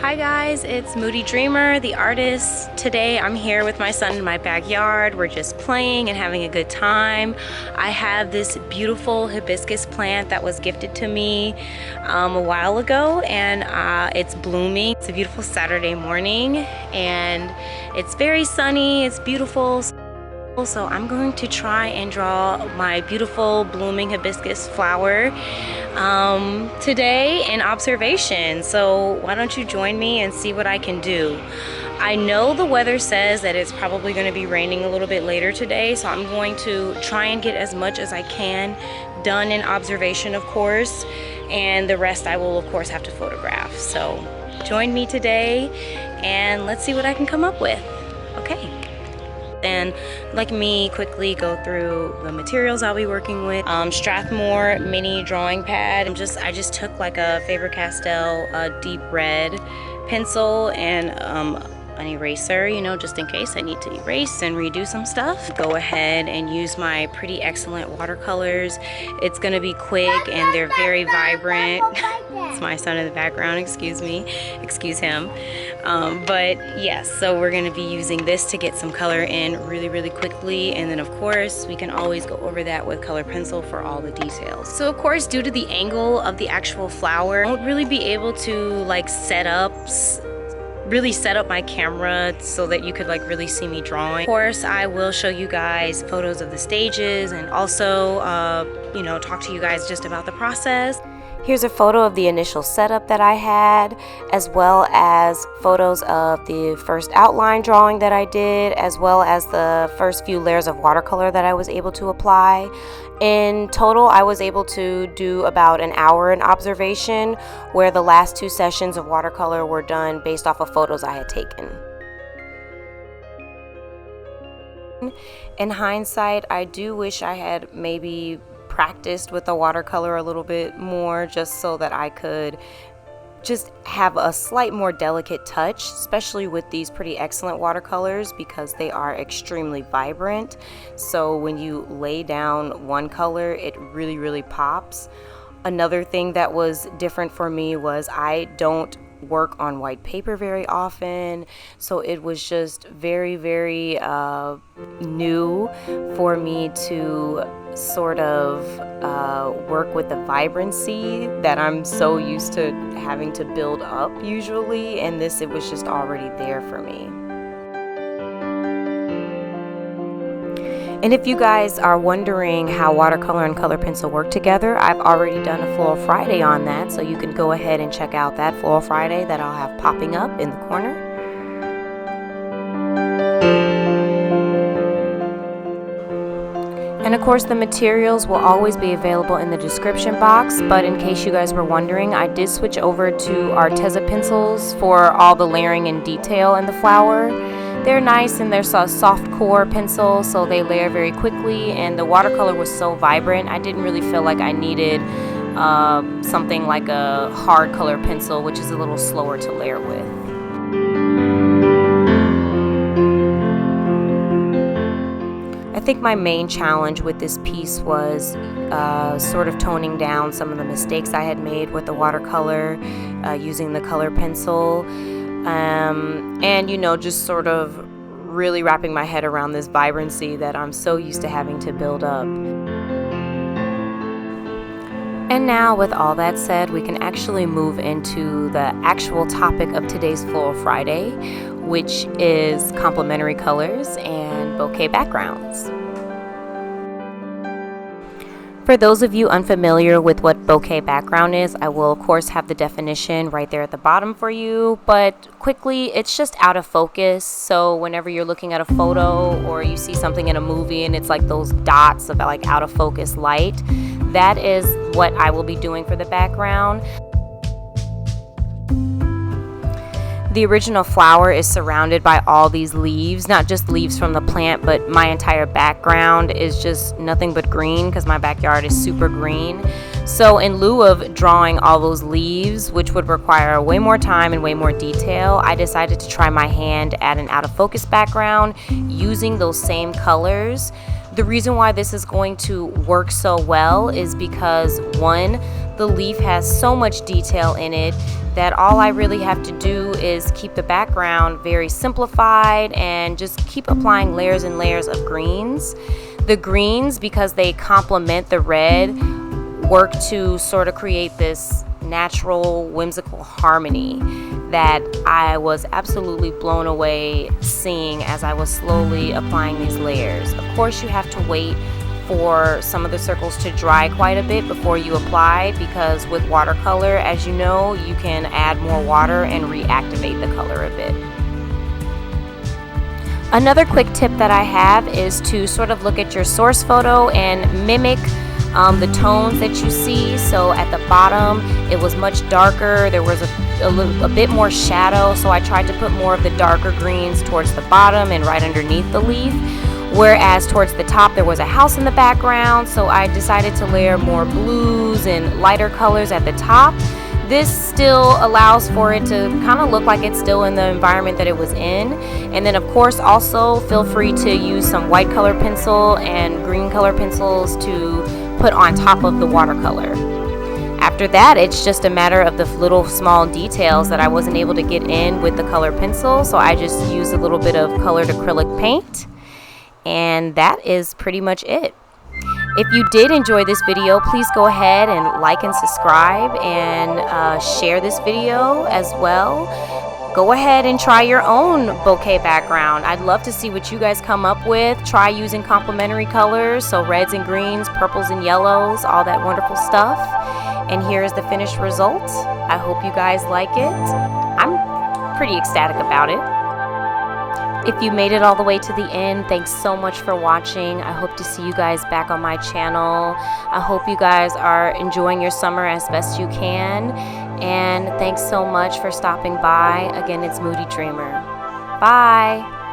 Hi guys, it's 𝔽𝕝𝕚𝕕𝕒, the artist. Today I'm here with my son in my backyard. We're just playing and having a good time. I have this beautiful hibiscus plant that was gifted to me a while ago, and it's blooming. It's a beautiful Saturday morning and it's very sunny, it's beautiful. So I'm going to try and draw my beautiful blooming hibiscus flower today in observation. So why don't you join me and see what I can do. I know the weather says that it's probably going to be raining a little bit later today, so I'm going to try and get as much as I can done in observation, of course, and the rest I will of course have to photograph. So join me today and let's see what I can come up with. Okay. And let me quickly go through the materials I'll be working with. Strathmore mini drawing pad. I just took like a Faber-Castell deep red pencil and an eraser, you know, just in case I need to erase and redo some stuff. Go ahead and use my pretty excellent watercolors. It's gonna be quick and they're very vibrant. It's my son in the background, excuse me, excuse him. But yes, so we're gonna be using this to get some color in really quickly, and then of course we can always go over that with color pencil for all the details. So of course, due to the angle of the actual flower, I won't really be able to like really set up my camera so that you could like really see me drawing. Of course, I will show you guys photos of the stages and also you know, talk to you guys just about the process. Here's a photo of the initial setup that I had, as well as photos of the first outline drawing that I did, as well as the first few layers of watercolor that I was able to apply. In total, I was able to do about an hour in observation, where the last 2 sessions of watercolor were done based off of photos I had taken. In hindsight, I do wish I had maybe practiced with the watercolor a little bit more, just so that I could just have a slight more delicate touch, especially with these pretty excellent watercolors, because they are extremely vibrant. So when you lay down one color, it really pops. Another thing that was different for me was I don't work on white paper very often, so it was just very new for me to sort of work with the vibrancy that I'm so used to having to build up usually, and this, it was just already there for me. And if you guys are wondering how watercolor and color pencil work together, I've already done a Floral Friday on that, so you can go ahead and check out that Floral Friday that I'll have popping up in the corner. And of course, the materials will always be available in the description box, but in case you guys were wondering, I did switch over to Arteza pencils for all the layering and detail in the flower. They're nice and they're a soft core pencil, so they layer very quickly, and the watercolor was so vibrant, I didn't really feel like I needed something like a hard color pencil, which is a little slower to layer with. I think my main challenge with this piece was sort of toning down some of the mistakes I had made with the watercolor, using the color pencil, and you know, just sort of really wrapping my head around this vibrancy that I'm so used to having to build up. And now, with all that said, we can actually move into the actual topic of today's Floral Friday, which is complementary colors and bokeh backgrounds. For those of you unfamiliar with what bokeh background is, I will of course have the definition right there at the bottom for you, but quickly, it's just out of focus. So whenever you're looking at a photo or you see something in a movie and it's like those dots of like out of focus light, that is what I will be doing for the background. The original flower is surrounded by all these leaves, not just leaves from the plant, but my entire background is just nothing but green because my backyard is super green. So in lieu of drawing all those leaves, which would require way more time and way more detail, I decided to try my hand at an out of focus background using those same colors. The reason why this is going to work so well is because, one, The leaf has so much detail in it that all I really have to do is keep the background very simplified and just keep applying layers and layers of greens. The greens, because they complement the red, work to sort of create this natural, whimsical harmony that I was absolutely blown away seeing as I was slowly applying these layers. Of course, you have to wait for some of the circles to dry quite a bit before you apply, because with watercolor, as you know, you can add more water and reactivate the color a bit. Another quick tip that I have is to sort of look at your source photo and mimic the tones that you see. So at the bottom it was much darker, there was a bit more shadow, so I tried to put more of the darker greens towards the bottom and right underneath the leaf, whereas towards the top there was a house in the background, so I decided to layer more blues and lighter colors at the top. This still allows for it to kind of look like it's still in the environment that it was in. And then of course also feel free to use some white color pencil and green color pencils to put on top of the watercolor. After that, it's just a matter of the little small details that I wasn't able to get in with the color pencil, so I just used a little bit of colored acrylic paint, and that is pretty much it. If you did enjoy this video, please go ahead and like and subscribe and share this video as well. Go ahead and try your own bokeh background. I'd love to see what you guys come up with. Try using complementary colors, so reds and greens, purples and yellows, all that wonderful stuff. And here is the finished result. I hope you guys like it. I'm pretty ecstatic about it. If you made it all the way to the end, thanks so much for watching. I hope to see you guys back on my channel. I hope you guys are enjoying your summer as best you can. And thanks so much for stopping by. Again, it's Moody Dreamer. Bye.